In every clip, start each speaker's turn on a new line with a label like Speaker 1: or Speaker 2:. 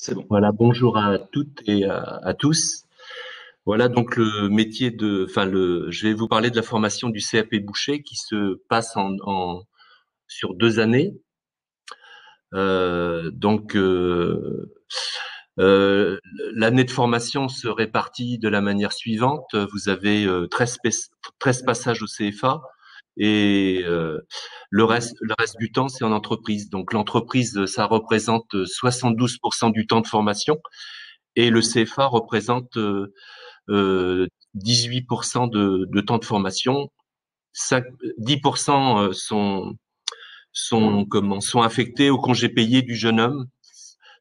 Speaker 1: C'est bon.
Speaker 2: Voilà, bonjour à toutes et à tous. Voilà donc le métier je vais vous parler de la formation du CAP boucher qui se passe sur 2 années. Euh, donc euh, euh, L'année de formation se répartit de la manière suivante. Vous avez 13 passages au CFA et le reste du temps c'est en entreprise. Donc l'entreprise, ça représente 72% du temps de formation. Et le CFA représente 18% de temps de formation. 10% sont affectés au congé payé du jeune homme,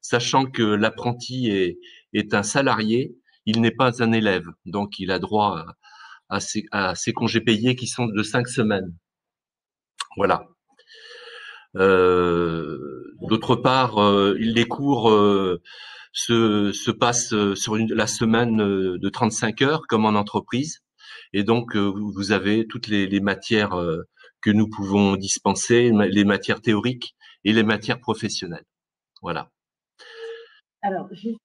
Speaker 2: sachant que l'apprenti est un salarié, il n'est pas un élève, donc il a droit à ses congés payés qui sont de 5 semaines. Voilà. D'autre part, les cours se passent sur la semaine de 35 heures, comme en entreprise. Et donc, vous avez toutes les matières que nous pouvons dispenser, les matières théoriques et les matières professionnelles. Voilà.
Speaker 3: Alors, juste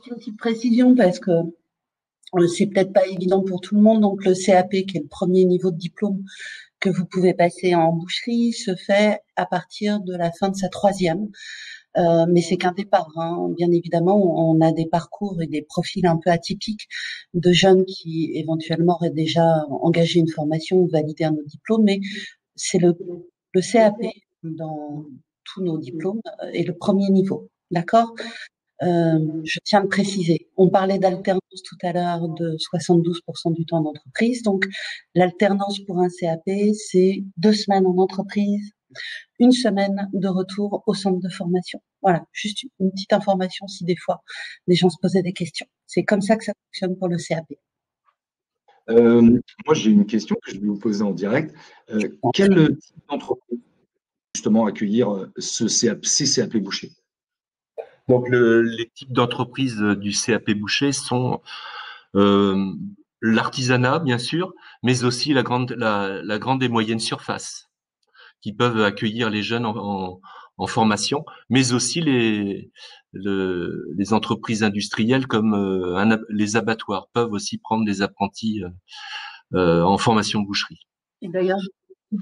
Speaker 3: une petite précision parce que c'est peut-être pas évident pour tout le monde. Donc, le CAP, qui est le premier niveau de diplôme que vous pouvez passer en boucherie, se fait à partir de la fin de sa troisième. Mais c'est qu'un départ, hein. Bien évidemment, on a des parcours et des profils un peu atypiques de jeunes qui éventuellement auraient déjà engagé une formation ou validé un autre diplôme, mais c'est le CAP dans tous nos diplômes est le premier niveau. D'accord? Je tiens à le préciser. On parlait d'alternance tout à l'heure de 72% du temps d'entreprise. Donc, l'alternance pour un CAP, c'est 2 semaines en entreprise, 1 semaine de retour au centre de formation. Voilà, juste une petite information si des fois les gens se posaient des questions. C'est comme ça que ça fonctionne pour le CAP.
Speaker 1: Moi, j'ai une question que je vais vous poser en direct. Quel type d'entreprise justement accueillir ces CAP boucher?
Speaker 2: Donc, les types d'entreprises du CAP boucher sont euh, l'artisanat, bien sûr, mais aussi la grande et moyenne surface, qui peuvent accueillir les jeunes en formation, mais aussi les entreprises industrielles comme les abattoirs peuvent aussi prendre des apprentis en formation boucherie.
Speaker 3: Et d'ailleurs, je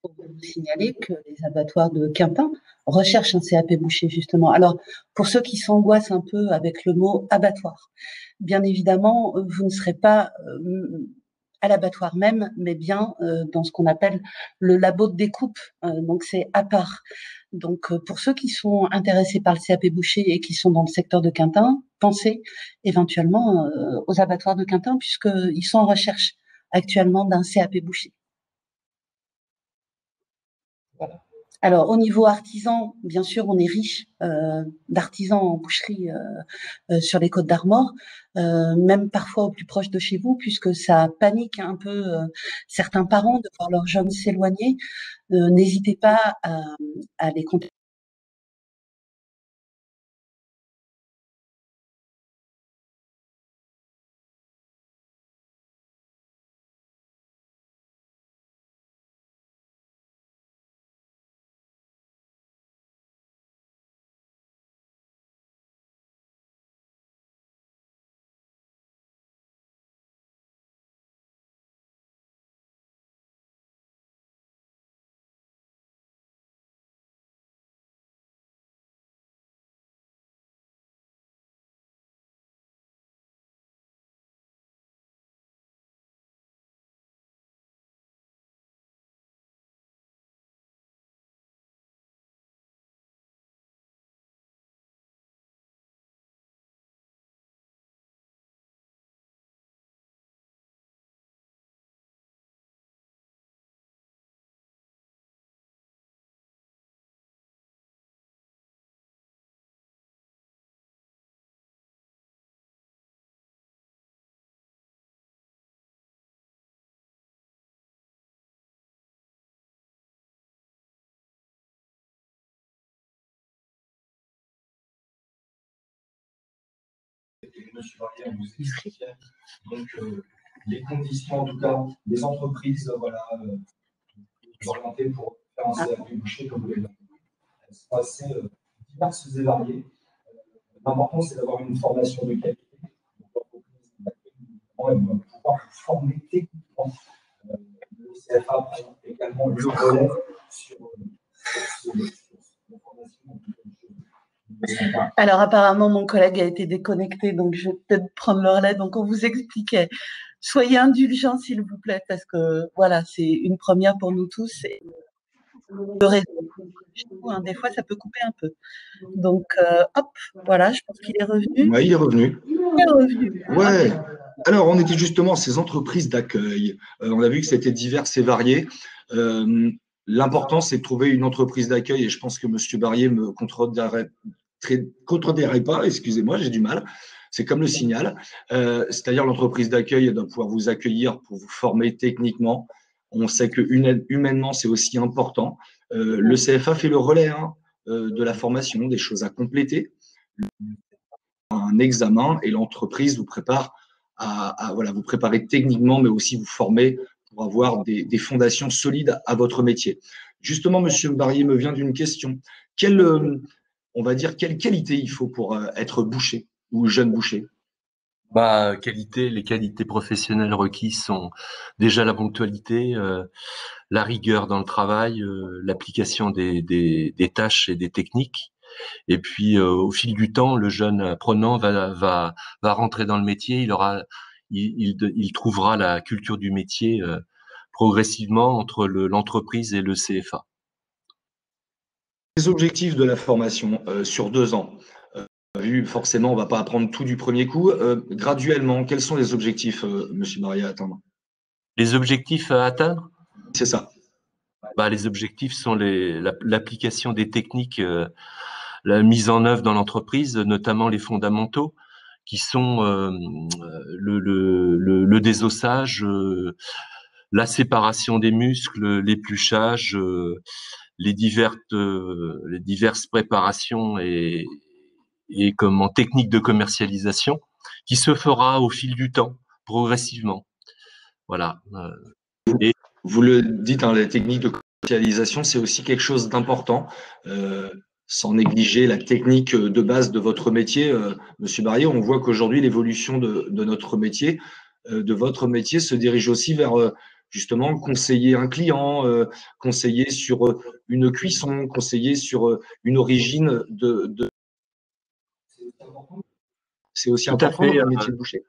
Speaker 3: pour vous signaler que les abattoirs de Quintin recherchent un CAP boucher, justement. Alors, pour ceux qui s'angoissent un peu avec le mot abattoir, bien évidemment, vous ne serez pas à l'abattoir même, mais bien dans ce qu'on appelle le labo de découpe. Donc, c'est à part. Donc, pour ceux qui sont intéressés par le CAP boucher et qui sont dans le secteur de Quintin, pensez éventuellement aux abattoirs de Quintin, puisqu'ils sont en recherche actuellement d'un CAP boucher. Voilà. Alors, au niveau artisan, bien sûr, on est riche d'artisans en boucherie sur les Côtes d'Armor, même parfois au plus proche de chez vous, puisque ça panique un peu certains parents de voir leurs jeunes s'éloigner. N'hésitez pas à les contacter.
Speaker 1: Je me suis marié à vous expliquer. Donc, les conditions, en tout cas, des entreprises, voilà, orientées pour faire un CAP boucher, comme vous l'avez dit, elles sont assez diverses et variées. L'important, c'est d'avoir une formation de qualité. Elle doit pouvoir vous former techniquement. Le CFA prend également le relais sur la formation.
Speaker 3: Alors apparemment, mon collègue a été déconnecté, donc je vais peut-être prendre le relais. Donc on vous expliquait. Soyez indulgents, s'il vous plaît, parce que voilà, c'est une première pour nous tous. Et le réseau, des fois, ça peut couper un peu. Donc, hop, voilà, je pense qu'il est revenu.
Speaker 4: Oui, il est revenu.
Speaker 3: Il est revenu.
Speaker 4: Ouais. Alors, on était justement à ces entreprises d'accueil. On a vu que c'était divers et varié. L'important, c'est de trouver une entreprise d'accueil, et je pense que M. Barrier me contredirait pas, excusez-moi, j'ai du mal. C'est comme le signal. C'est-à-dire l'entreprise d'accueil, elle doit pouvoir vous accueillir pour vous former techniquement. On sait que humainement, c'est aussi important. Le CFA fait le relais de la formation, des choses à compléter, un examen, et l'entreprise vous prépare à vous préparer techniquement, mais aussi vous former pour avoir des fondations solides à votre métier. Justement, Monsieur Barrier me vient d'une question. On va dire, quelle qualité il faut pour être boucher ou jeune boucher?
Speaker 2: Les qualités professionnelles requises sont déjà la ponctualité, la rigueur dans le travail, l'application des tâches et des techniques. Et puis, au fil du temps, le jeune apprenant va rentrer dans le métier. Il trouvera la culture du métier progressivement entre l'entreprise et le CFA.
Speaker 4: Les objectifs de la formation sur 2 ans. Vu forcément, on ne va pas apprendre tout du premier coup. Graduellement, quels sont les objectifs, Monsieur Barrier, à atteindre?
Speaker 2: Les objectifs à atteindre?
Speaker 4: C'est ça.
Speaker 2: Les objectifs sont l'application des techniques, la mise en œuvre dans l'entreprise, notamment les fondamentaux, qui sont le désossage, la séparation des muscles, l'épluchage, les diverses préparations et techniques de commercialisation, qui se fera au fil du temps, progressivement. Voilà.
Speaker 4: Vous le dites, les techniques de commercialisation, c'est aussi quelque chose d'important. Sans négliger la technique de base de votre métier, Monsieur Barrier, on voit qu'aujourd'hui, l'évolution de notre métier, de votre métier, se dirige aussi vers justement conseiller un client, conseiller sur une cuisson, conseiller sur une origine de... C'est aussi important dans le métier de boucher.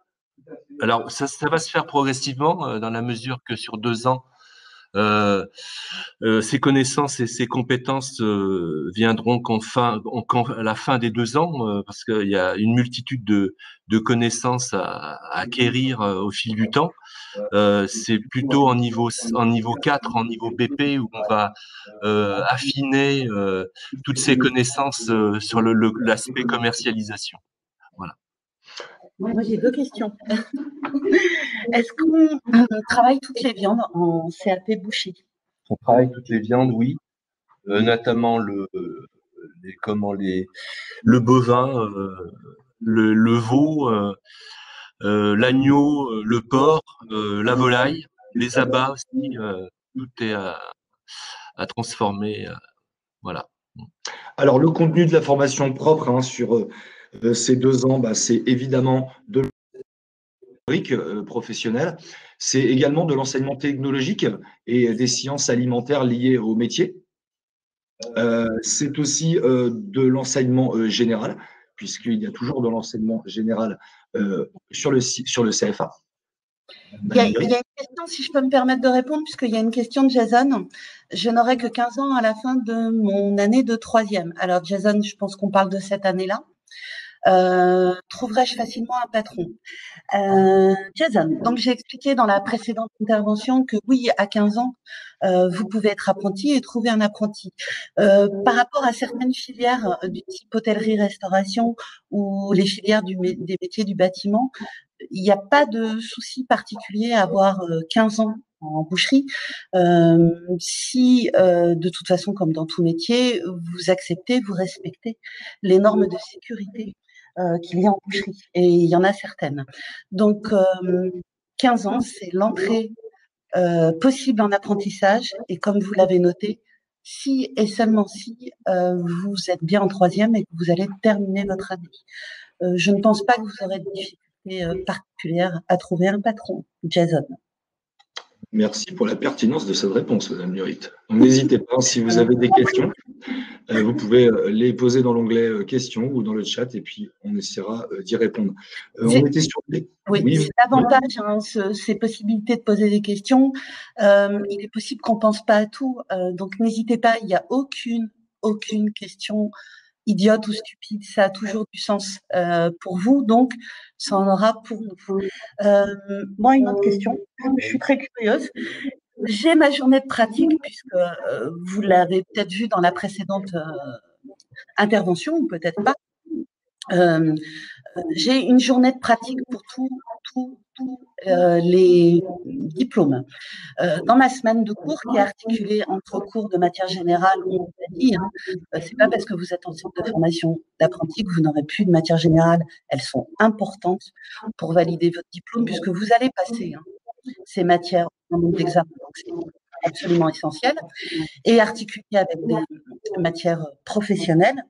Speaker 2: Alors, ça va se faire progressivement dans la mesure que sur 2 ans, ces connaissances et ces compétences viendront à la fin des 2 ans, parce qu'il y a une multitude de connaissances à acquérir au fil du temps. C'est plutôt en niveau 4, en niveau BP, où on va affiner toutes ces connaissances sur l'aspect commercialisation. Voilà.
Speaker 3: Moi, j'ai 2 questions. Est-ce qu'on travaille toutes les viandes en CAP boucher?
Speaker 2: On travaille toutes les viandes, oui, notamment le bovin, le veau, l'agneau, le porc, la volaille, les abats aussi. Tout est à transformer. Voilà.
Speaker 4: Alors, le contenu de la formation propre sur ces 2 ans, c'est évidemment de professionnelle. C'est également de l'enseignement technologique et des sciences alimentaires liées au métier. C'est aussi de l'enseignement général, puisqu'il y a toujours de l'enseignement général sur le CFA.
Speaker 3: Il y a une question, si je peux me permettre de répondre, puisqu'il y a une question de Jason. Je n'aurai que 15 ans à la fin de mon année de 3e. Alors, Jason, je pense qu'on parle de cette année-là. Trouverais-je facilement un patron? Jason, donc j'ai expliqué dans la précédente intervention que oui, à 15 ans, vous pouvez être apprenti et trouver un apprenti. Par rapport à certaines filières du type hôtellerie-restauration ou les filières des métiers du bâtiment, il n'y a pas de souci particulier à avoir 15 ans en boucherie, si de toute façon, comme dans tout métier, vous acceptez, vous respectez les normes de sécurité qu'il y a en boucherie, et il y en a certaines. Donc, 15 ans, c'est l'entrée possible en apprentissage, et comme vous l'avez noté, si et seulement si vous êtes bien en troisième et que vous allez terminer votre année. Je ne pense pas que vous aurez de difficultés particulières à trouver un patron, Jason.
Speaker 4: Merci pour la pertinence de cette réponse, Madame Nurit. N'hésitez pas, si vous avez des questions, vous pouvez les poser dans l'onglet questions ou dans le chat et puis on essaiera d'y répondre. On était sur les…
Speaker 3: Oui, c'est l'avantage, hein, ces possibilités de poser des questions. Il est possible qu'on ne pense pas à tout, donc n'hésitez pas, il n'y a aucune question idiote ou stupide, ça a toujours du sens pour vous, donc ça en aura pour nous. Moi, une autre question, je suis très curieuse. J'ai ma journée de pratique, puisque vous l'avez peut-être vu dans la précédente intervention, ou peut-être pas. J'ai une journée de pratique pour tous les diplômes. Dans ma semaine de cours, qui est articulée entre cours de matière générale, on l'a dit, hein, c'est pas parce que vous êtes en centre de formation d'apprenti que vous n'aurez plus de matière générale. Elles sont importantes pour valider votre diplôme, puisque vous allez passer ces matières en nombre d'examens. Donc, c'est absolument essentiel. Et articulé avec des matières professionnelles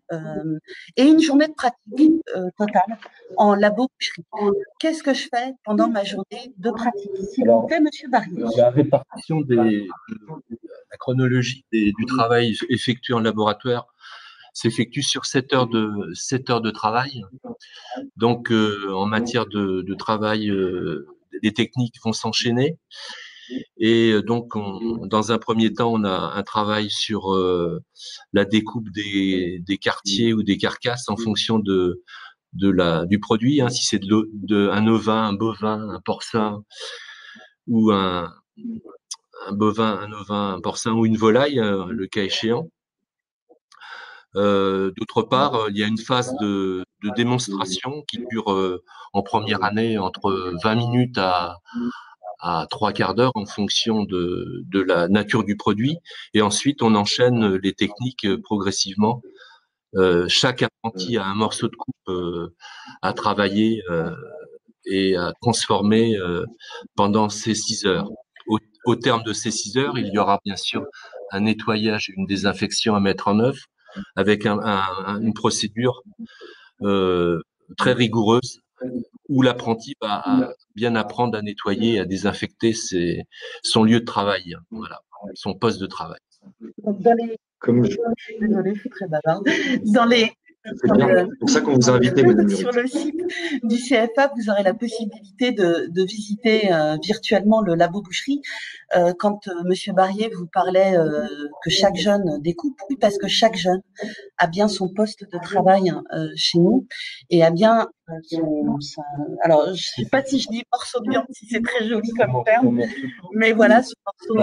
Speaker 3: et une journée de pratique totale en labo-boucherie. Qu'est-ce que je fais pendant ma journée de pratique? S'il vous plaît, Monsieur Barrier.
Speaker 2: La répartition la chronologie du travail effectué en laboratoire s'effectue sur 7 heures de travail. Donc, en matière de travail, les techniques vont s'enchaîner. Et donc, dans un premier temps, on a un travail sur la découpe des quartiers ou des carcasses en fonction du produit, hein, si c'est un ovin, un bovin, un porcin ou un bovin, un ovin, un porcin ou une volaille, le cas échéant. D'autre part, il y a une phase de démonstration qui dure en première année entre 20 minutes à 3/4 d'heure en fonction de la nature du produit. Et ensuite, on enchaîne les techniques progressivement. Chaque apprenti a un morceau de coupe à travailler et à transformer pendant ces 6 heures. Au terme de ces 6 heures, il y aura bien sûr un nettoyage et une désinfection à mettre en œuvre avec une procédure très rigoureuse où l'apprenti va bien apprendre à nettoyer et à désinfecter son lieu de travail, voilà, son poste de travail.
Speaker 3: Désolée, je suis très bavarde.
Speaker 4: C'est pour ça qu'on vous a invité, Madame Nurit.
Speaker 3: Sur le site du CFA, vous aurez la possibilité de visiter virtuellement le labo boucherie. Quand Monsieur Barrier vous parlait que chaque jeune découpe, oui, parce que chaque jeune a bien son poste de travail chez nous et a bien alors je sais pas si je dis morceau de viande, si c'est très joli comme terme, mais voilà, ce morceau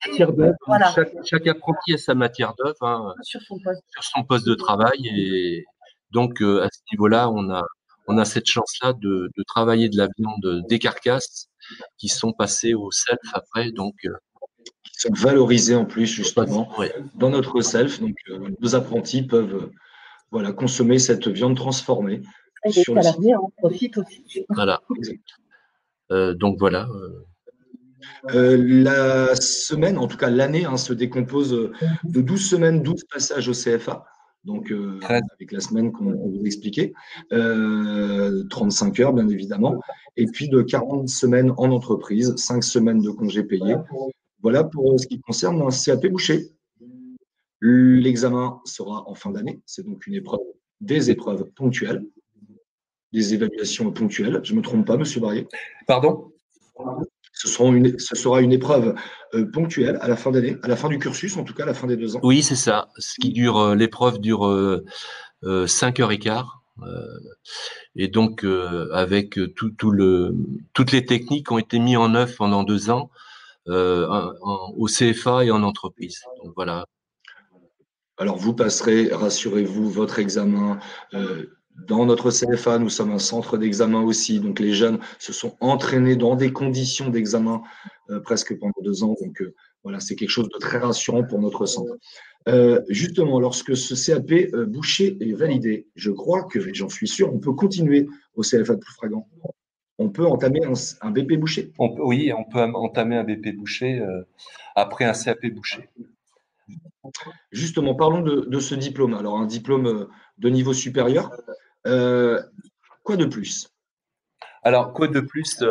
Speaker 2: matière d'œuvre.
Speaker 3: Voilà.
Speaker 2: Chaque apprenti a sa matière d'œuvre, hein,
Speaker 3: sur
Speaker 2: son poste de travail, et donc à ce niveau-là, on a cette chance-là de travailler de la viande des carcasses qui sont passées au self après, donc
Speaker 4: qui sont valorisées en plus justement
Speaker 2: ouais,
Speaker 4: dans notre self. Donc nos apprentis peuvent consommer cette viande transformée.
Speaker 3: Et les salariés en profitent aussi.
Speaker 2: Voilà. Donc voilà.
Speaker 4: La semaine, en tout cas l'année, se décompose de 12 semaines, 12 passages au CFA. Donc, avec la semaine qu'on vous expliquait, 35 heures, bien évidemment, et puis de 40 semaines en entreprise, 5 semaines de congés payés. Voilà pour ce qui concerne un CAP boucher. L'examen sera en fin d'année, c'est donc des épreuves ponctuelles, des évaluations ponctuelles. Je ne me trompe pas, Monsieur Barrier?
Speaker 2: Pardon?
Speaker 4: Ce sera une épreuve ponctuelle à la fin d'année, à la fin du cursus, en tout cas à la fin des 2 ans.
Speaker 2: Oui, c'est ça. L'épreuve dure 5h15. Et donc, avec toutes les techniques qui ont été mises en œuvre pendant 2 ans au CFA et en entreprise. Donc voilà.
Speaker 4: Alors, vous passerez, rassurez-vous, votre examen dans notre CFA. Nous sommes un centre d'examen aussi. Donc, les jeunes se sont entraînés dans des conditions d'examen presque pendant 2 ans. Donc, voilà, c'est quelque chose de très rassurant pour notre centre. Justement, lorsque ce CAP boucher est validé, je crois que, j'en suis sûr, on peut continuer au CFA de Ploufragan. On peut entamer un BP boucher.
Speaker 2: Oui, on peut entamer un BP boucher après un CAP boucher.
Speaker 4: Justement, parlons de ce diplôme. Alors, un diplôme de niveau supérieur. Quoi de plus?
Speaker 2: Alors, quoi de plus?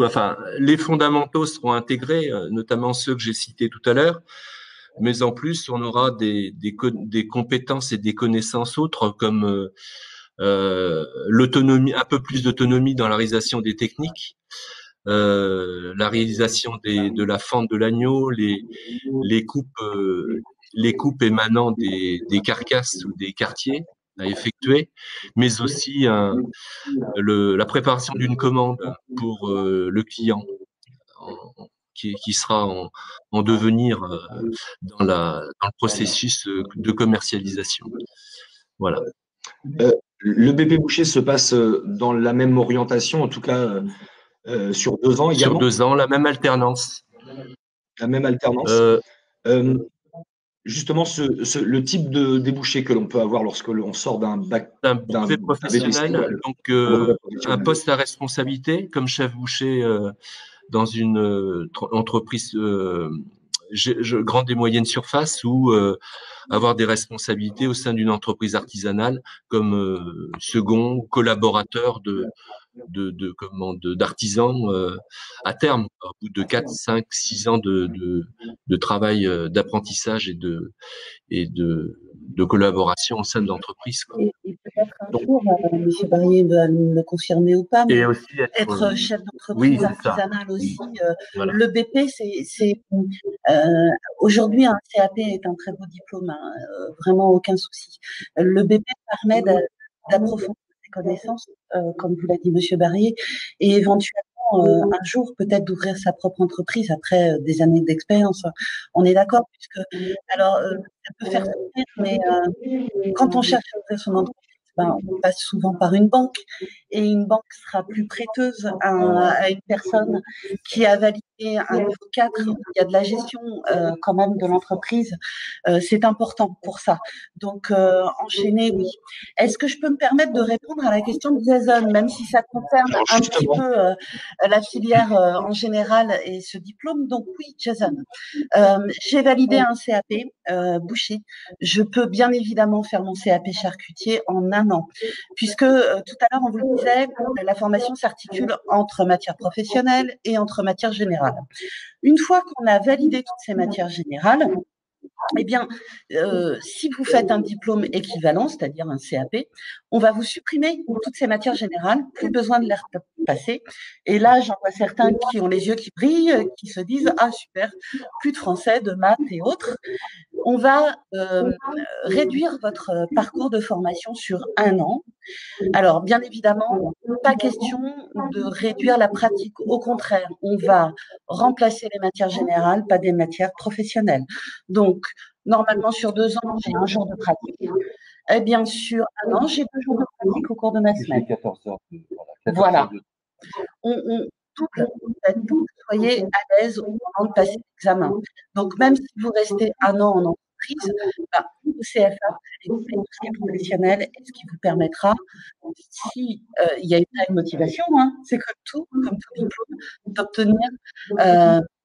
Speaker 2: Enfin, les fondamentaux seront intégrés, notamment ceux que j'ai cités tout à l'heure, mais en plus, on aura des compétences et des connaissances autres comme l'autonomie, un peu plus d'autonomie dans la réalisation des techniques, la réalisation de la fente de l'agneau, les coupes émanant des carcasses ou des quartiers à effectuer, mais aussi la préparation d'une commande pour le client qui sera en devenir dans le processus de commercialisation. Voilà.
Speaker 4: Le BP Boucher se passe dans la même orientation, en tout cas sur 2 ans également.
Speaker 2: Sur 2 ans, la même alternance.
Speaker 4: La même alternance. Justement, le type de débouché que l'on peut avoir lorsque l'on sort d'un bac,
Speaker 2: d'un brevet professionnel, donc un poste à responsabilité comme chef boucher dans une entreprise grande et moyenne surface ou avoir des responsabilités au sein d'une entreprise artisanale comme second collaborateur d'artisans à terme, au bout de 4, 5, 6 ans de travail d'apprentissage et de collaboration au sein de l'entreprise.
Speaker 3: Et peut-être un jour, M. Barrier va me confirmer ou pas, mais
Speaker 2: et aussi
Speaker 3: être chef d'entreprise artisanale aussi. Voilà. Le BP, c'est aujourd'hui un CAP est un très beau diplôme, hein, vraiment aucun souci. Le BP permet d'approfondir ses connaissances, comme vous l'a dit M. Barrier, et éventuellement un jour peut-être d'ouvrir sa propre entreprise après des années d'expérience. On est d'accord, puisque alors ça peut faire sourire, mais quand on cherche à ouvrir son entreprise, on passe souvent par une banque, et une banque sera plus prêteuse à une personne qui a validé un niveau 4. Il y a de la gestion quand même de l'entreprise. C'est important pour ça. Donc, enchaîner, oui. Est-ce que je peux me permettre de répondre à la question de Jason, même si ça concerne un petit peu la filière en général et ce diplôme? Donc, oui, Jason. J'ai validé un CAP boucher. Je peux bien évidemment faire mon CAP charcutier en 1 an, puisque tout à l'heure, on vous le disait, la formation s'articule entre matières professionnelles et entre matières générales. Une fois qu'on a validé toutes ces matières générales, eh bien, si vous faites un diplôme équivalent, c'est-à-dire un CAP, on va vous supprimer toutes ces matières générales, plus besoin de les repasser. Et là, j'en vois certains qui ont les yeux qui brillent, qui se disent « Ah, super, plus de français, de maths et autres ». On va réduire votre parcours de formation sur 1 an. Alors, bien évidemment, pas question de réduire la pratique. Au contraire, on va remplacer les matières générales par des matières professionnelles. Donc, normalement, sur 2 ans, j'ai 1 jour de pratique. Eh bien, sur 1 an, j'ai 2 jours de pratique au cours de ma semaine. 14 heures. Voilà. On double, donc soyez à l'aise au moment de passer l'examen. Donc, même si vous restez 1 an en entreprise, au CFA, vous allez tout ce qui est professionnel et ce qui vous permettra, si il y a une réelle motivation, hein, c'est comme tout diplôme, d'obtenir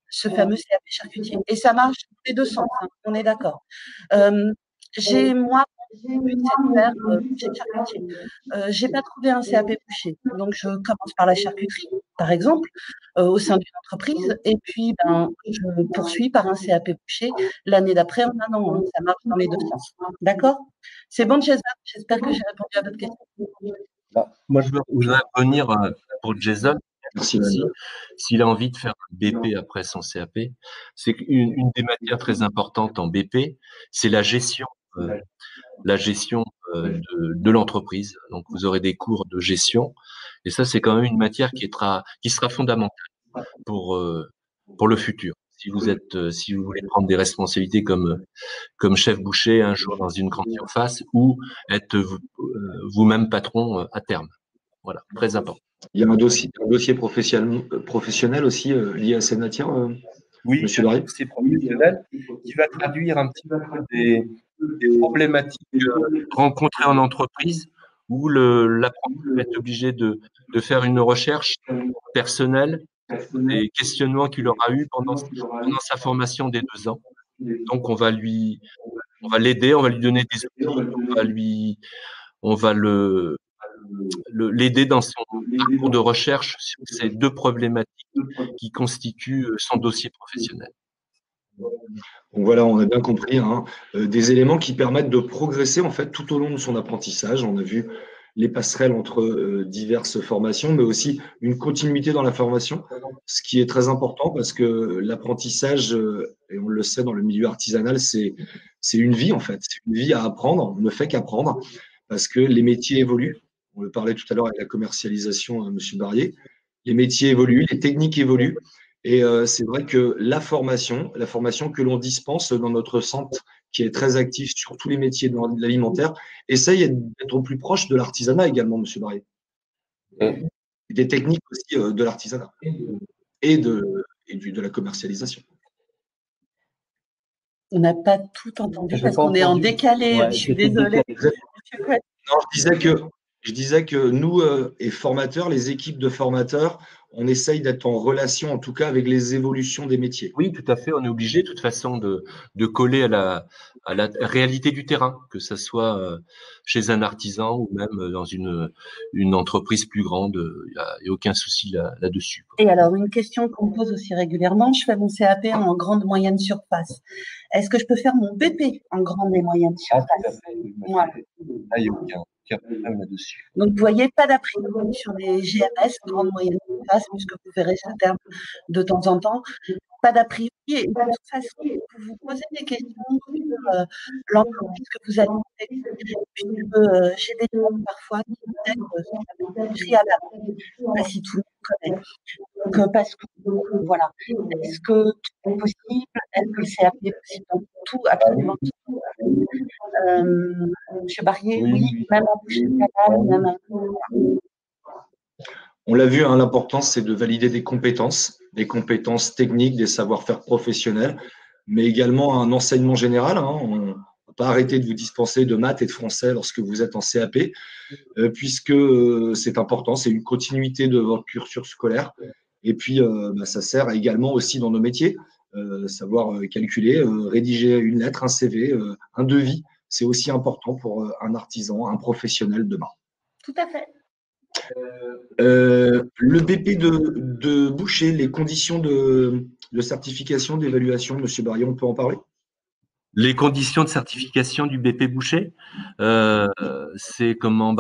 Speaker 3: ce fameux CAP charcutier. Et ça marche dans les 2 sens, hein, on est d'accord. Moi, mon but, c'est de faire boucher charcutier. J'ai pas trouvé un CAP boucher, donc je commence par la charcuterie, par exemple, au sein d'une entreprise, et puis je poursuis par un CAP boucher l'année d'après en 1 an. Hein, ça marche dans les 2 sens. D'accord? C'est bon, Jason? J'espère que j'ai répondu à votre question.
Speaker 2: Moi, je voudrais revenir pour Jason. S'il a envie de faire un BP après son CAP, c'est qu'une des matières très importantes en BP, c'est la gestion de l'entreprise. Donc, vous aurez des cours de gestion, et ça, c'est quand même une matière qui sera fondamentale pour le futur. Si vous voulez prendre des responsabilités comme chef boucher un jour dans une grande surface, ou être vous-même patron à terme. Voilà, très important.
Speaker 4: Il y a un dossier professionnel aussi lié à cette matière,
Speaker 2: oui,
Speaker 4: Monsieur Barrier.
Speaker 2: C'est professionnel qui va traduire un petit peu des problématiques rencontrées en entreprise, où l'apprenti va être obligé de faire une recherche personnelle, des questionnements qu'il aura eu pendant sa formation des 2 ans. Donc, on va l'aider, on va lui donner des outils, on va l'aider dans son parcours de recherche sur ces 2 problématiques qui constituent son dossier professionnel.
Speaker 4: Donc voilà, on a bien compris, hein, des éléments qui permettent de progresser en fait tout au long de son apprentissage. On a vu les passerelles entre diverses formations, mais aussi une continuité dans la formation, ce qui est très important parce que l'apprentissage, et on le sait dans le milieu artisanal, c'est une vie en fait, c'est une vie à apprendre, on ne fait qu'apprendre parce que les métiers évoluent. On le parlait tout à l'heure avec la commercialisation, Monsieur Barrier. Les métiers évoluent, les techniques évoluent. Et c'est vrai que la formation que l'on dispense dans notre centre, qui est très actif sur tous les métiers de l'alimentaire, essaye d'être au plus proche de l'artisanat également, Monsieur Barrier. Des techniques aussi de l'artisanat et de la commercialisation.
Speaker 3: On n'a pas tout entendu parce qu'on est en décalé.
Speaker 5: Ouais,
Speaker 3: je suis désolée.
Speaker 4: Non, je disais que nous, et formateurs, les équipes de formateurs, on essaye d'être en relation, en tout cas, avec les évolutions des métiers.
Speaker 2: Oui, tout à fait. On est obligé, de toute façon, de coller à la réalité du terrain, que ce soit chez un artisan ou même dans une entreprise plus grande. Il n'y a aucun souci là-dessus.
Speaker 3: Et alors, une question qu'on me pose aussi régulièrement, je fais mon CAP en grande moyenne surface. Est-ce que je peux faire mon BP en grande et moyenne surface?
Speaker 2: Tout à fait. Voilà. Il n'y a aucun problème là-dessus.
Speaker 3: Donc, vous voyez, pas d'a priori sur les GMS, grande moyenne surface, puisque vous verrez ce terme de temps en temps. Pas d'a priori. Et de toute façon, vous vous posez des questions sur l'entreprise que vous allez intégrer. J'ai des gens parfois qui intègrent pris à la pas si tout le monde connaît. Donc, parce que, voilà. Est-ce que tout est possible? Est-ce que le CAP est possible dans tout, absolument tout? Monsieur Barrier, oui, même en bouche de canal, même
Speaker 4: On l'a vu, hein, l'important, c'est de valider des compétences techniques, des savoir-faire professionnels, mais également un enseignement général. Hein. On ne va pas arrêter de vous dispenser de maths et de français lorsque vous êtes en CAP, puisque c'est important, c'est une continuité de votre cursus scolaire. Et puis, ça sert également aussi dans nos métiers, savoir calculer, rédiger une lettre, un CV, un devis. C'est aussi important pour un artisan, un professionnel demain.
Speaker 3: Tout à fait.
Speaker 4: Le BP de boucher, les conditions de certification, d'évaluation, Monsieur Barrier, on peut en parler?
Speaker 2: Les conditions de certification du BP boucher, c'est comment?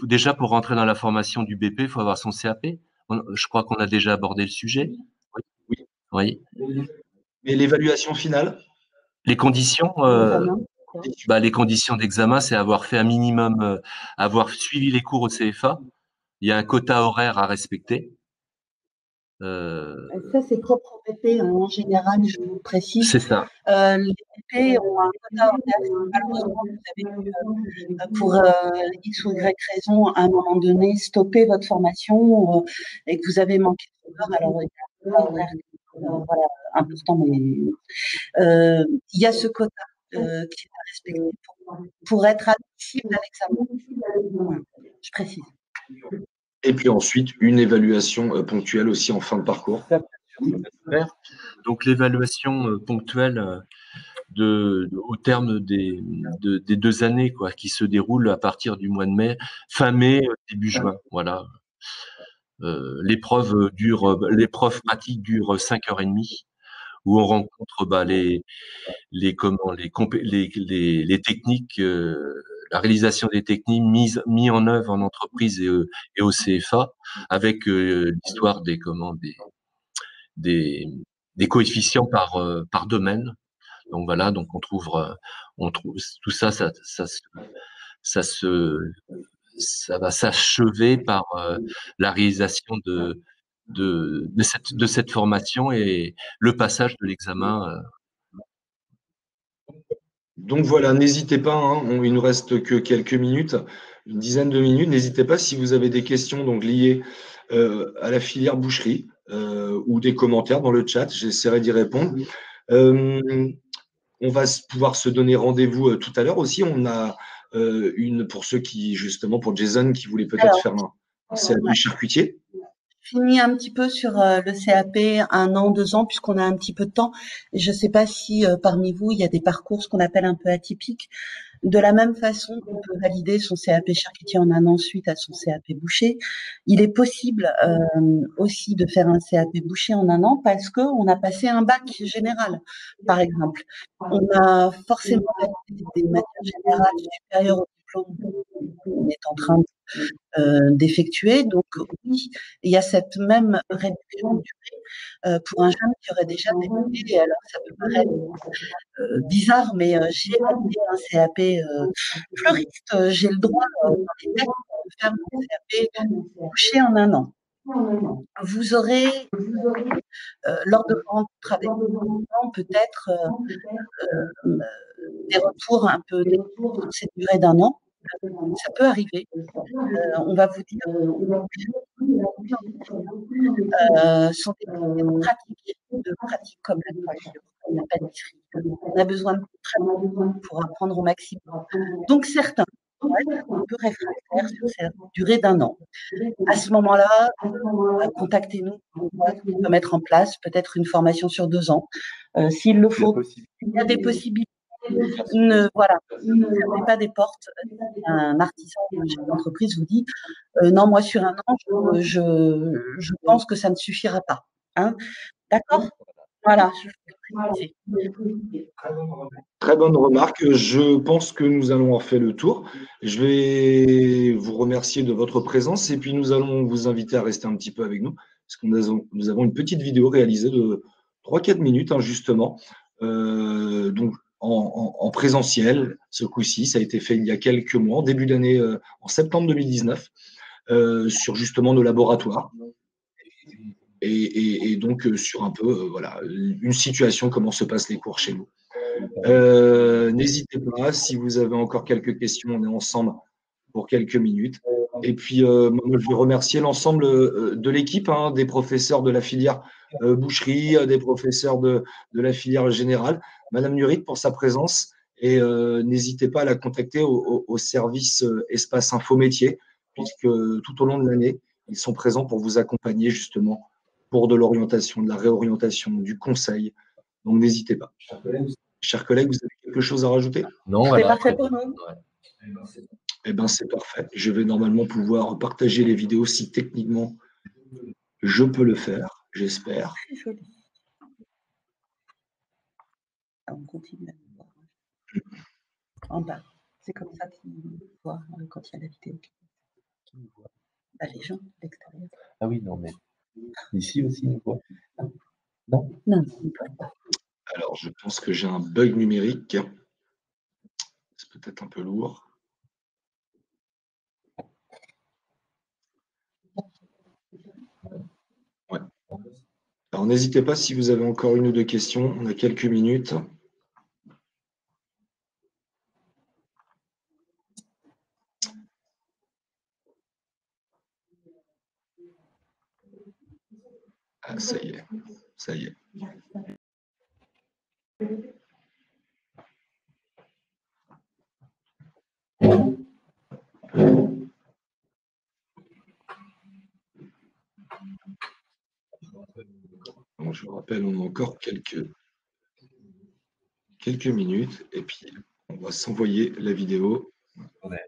Speaker 2: Déjà, pour rentrer dans la formation du BP, il faut avoir son CAP. Je crois qu'on a déjà abordé le sujet. Oui.
Speaker 4: Et l'évaluation finale?
Speaker 2: Les conditions, les conditions d'examen, c'est avoir fait un minimum, avoir suivi les cours au CFA. Il y a un quota horaire à respecter.
Speaker 3: Ça, c'est propre au BP, hein, en général, je vous précise.
Speaker 2: C'est ça.
Speaker 3: Les BP ont un quota horaire. Malheureusement, vous avez pour X ou Y raison, à un moment donné, stopper votre formation et que vous avez manqué d'heures. Alors, il y a un quota horaire voilà, important, mais il y a ce quota qui est à respecter pour être admissible à l'examen. Je précise.
Speaker 4: Et puis ensuite, une évaluation ponctuelle aussi en fin de parcours.
Speaker 2: Donc, l'évaluation ponctuelle au terme des 2 années, quoi, qui se déroulent à partir du mois de mai, fin mai, début juin. Voilà. L'épreuve pratique dure 5h30, où on rencontre les techniques, la réalisation des techniques mis en œuvre en entreprise et au CFA, avec l'histoire des coefficients par domaine. Donc voilà, donc on trouve tout ça va s'achever par la réalisation de cette formation et le passage de l'examen.
Speaker 4: Donc voilà, n'hésitez pas, hein, il nous reste que quelques minutes, une dizaine de minutes. N'hésitez pas si vous avez des questions donc liées à la filière boucherie ou des commentaires dans le chat, j'essaierai d'y répondre. On va pouvoir se donner rendez-vous tout à l'heure aussi. On a pour ceux qui, justement, pour Jason qui voulait peut-être faire un CAP charcutier.
Speaker 3: fini un petit peu sur le CAP, 1 an, 2 ans, puisqu'on a un petit peu de temps. Et je ne sais pas si parmi vous, il y a des parcours, ce qu'on appelle un peu atypiques. De la même façon qu'on peut valider son CAP charcutier en 1 an suite à son CAP boucher, il est possible aussi de faire un CAP boucher en 1 an parce qu'on a passé un bac général, par exemple. On a forcément validé des matières générales supérieures au diplôme qu'on est en train d'effectuer. Donc oui, il y a cette même réduction de durée pour un jeune qui aurait déjà débuté. Et alors ça peut paraître bizarre, mais j'ai validé un CAP fleuriste. J'ai le droit dans les textes de faire mon CAP boucher en 1 an. Vous aurez lors de vos rencontres avec peut-être des retours un peu négatifs sur cette durée d'1 an. Ça peut arriver. On va vous dire sont des pratiques comme la coiffure, comme la pâtisserie. On a besoin de pratique pour apprendre au maximum. Donc certains vont être un peu réfractaires sur cette durée d'1 an. À ce moment-là, contactez-nous. On peut mettre en place peut-être une formation sur 2 ans. S'il le faut, il y a des possibilités. Voilà, ne fermez pas des portes. Un artisan, un chef d'entreprise vous dit non, moi sur 1 an, je pense que ça ne suffira pas. Hein, d'accord? Voilà, je voulais préciser.
Speaker 4: Très bonne remarque. Je pense que nous allons avoir fait le tour. Je vais vous remercier de votre présence et puis nous allons vous inviter à rester un petit peu avec nous parce que nous avons une petite vidéo réalisée de 3-4 minutes, hein, justement. Donc, en présentiel, ce coup-ci, ça a été fait il y a quelques mois, en début d'année, en septembre 2019, sur justement nos laboratoires. Et donc, sur un peu, voilà, une situation, comment se passent les cours chez nous. N'hésitez pas, si vous avez encore quelques questions, on est ensemble pour quelques minutes. Et puis, moi, je veux remercier l'ensemble de l'équipe, hein, des professeurs de la filière boucherie, des professeurs de la filière générale, Madame Nurit pour sa présence. Et n'hésitez pas à la contacter au service Espace Info Métier, puisque tout au long de l'année, ils sont présents pour vous accompagner justement pour de l'orientation, de la réorientation, du conseil. Donc, n'hésitez pas. Chers collègues, vous avez quelque chose à rajouter?
Speaker 2: Non,
Speaker 3: C'est
Speaker 2: voilà.
Speaker 3: parfait pour nous.
Speaker 4: Eh bien, c'est parfait. Je vais normalement pouvoir partager les vidéos si techniquement je peux le faire, j'espère.
Speaker 3: Très joli. On continue à le voir. En bas. C'est comme ça qu'ils voient quand il y a la vidéo. Bah, les gens de l'extérieur.
Speaker 2: Ah oui, non, mais ici aussi, on voit. Non?
Speaker 3: Non, ils ne peuvent pas.
Speaker 4: Alors, je pense que j'ai un bug numérique. C'est peut-être un peu lourd. Ouais. Alors, n'hésitez pas si vous avez encore 1 ou 2 questions. On a quelques minutes. Ah, ça y est. Ça y est. Donc, je vous rappelle, on a encore quelques minutes et puis on va s'envoyer la vidéo.
Speaker 2: Ouais,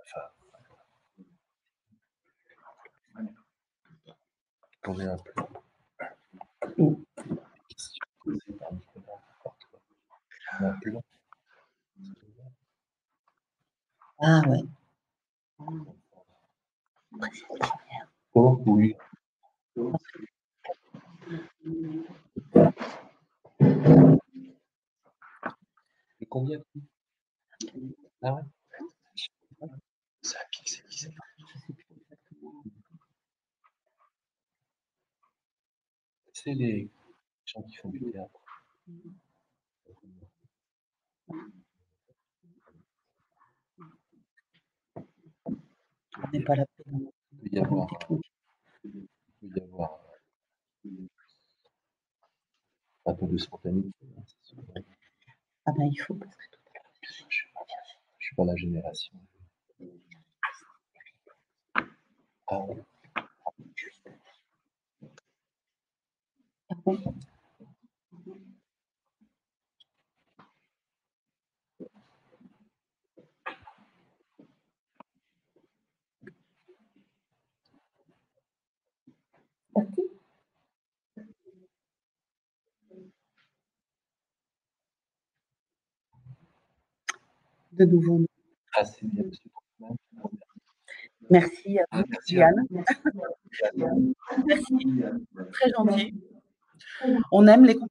Speaker 2: attendez un peu.
Speaker 3: Ah ouais.
Speaker 2: Oh, oui. Et combien? Ah ouais?
Speaker 4: Ça a pixelisé.
Speaker 2: C'est les gens qui font du théâtre.
Speaker 3: On n'est pas là pour
Speaker 2: Il peut y avoir, un peu de spontanéité.
Speaker 3: Ah ben il faut parce que
Speaker 2: Je suis pas la génération. Ah ouais.
Speaker 3: De nouveau.
Speaker 2: Ah, c'est bien, monsieur.
Speaker 3: Merci à vous,
Speaker 2: Merci.
Speaker 3: Yann. Merci. Très gentil. On aime les compliments.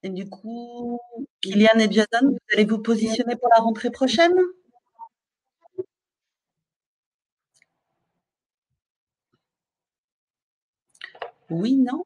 Speaker 3: Et du coup, Kylian et Jason, vous allez vous positionner pour la rentrée prochaine? Oui, non?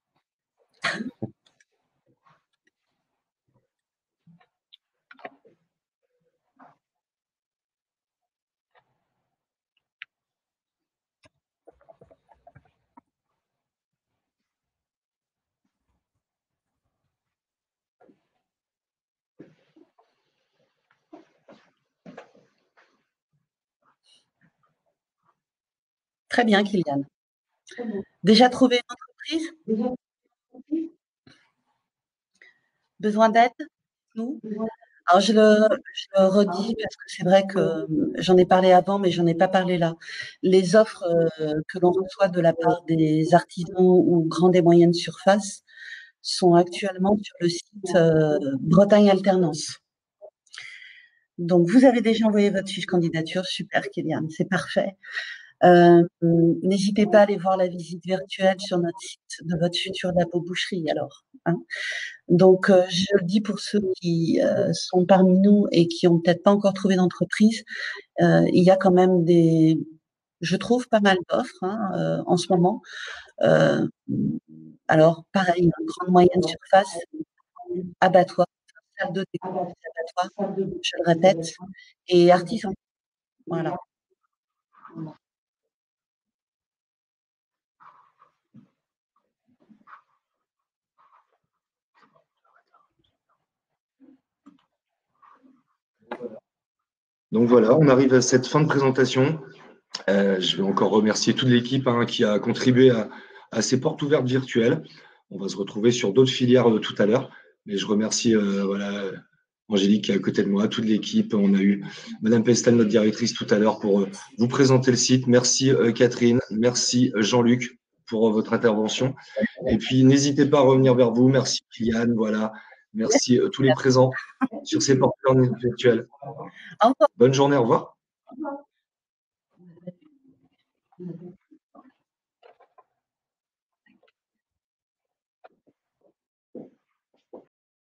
Speaker 3: Très bien, Kylian. Déjà trouvé une entreprise? Besoin d'aide? Nous? Alors je le redis parce que c'est vrai que j'en ai parlé avant, mais j'en ai pas parlé là. Les offres que l'on reçoit de la part des artisans ou grandes et moyennes surfaces sont actuellement sur le site Bretagne Alternance. Donc vous avez déjà envoyé votre fiche candidature, super Kylian, c'est parfait. N'hésitez pas à aller voir la visite virtuelle sur notre site de votre futur labo boucherie alors. Hein. Donc, je le dis pour ceux qui sont parmi nous et qui ont peut-être pas encore trouvé d'entreprise, il y a quand même je trouve pas mal d'offres hein, en ce moment. Alors, pareil, hein, grande moyenne surface, abattoir, salle de déco, abattoir, je le répète, et artisan. Voilà.
Speaker 4: Donc voilà, on arrive à cette fin de présentation. Je vais encore remercier toute l'équipe hein, qui a contribué à ces portes ouvertes virtuelles. On va se retrouver sur d'autres filières tout à l'heure. Mais je remercie voilà, Angélique qui est à côté de moi, toute l'équipe. On a eu Madame Pestel, notre directrice, tout à l'heure pour vous présenter le site. Merci Catherine, merci Jean-Luc pour votre intervention. Et puis n'hésitez pas à revenir vers vous. Merci Kylian, voilà. Merci tous les présents sur ces portes ouvertes virtuelles. Bonne journée, au revoir.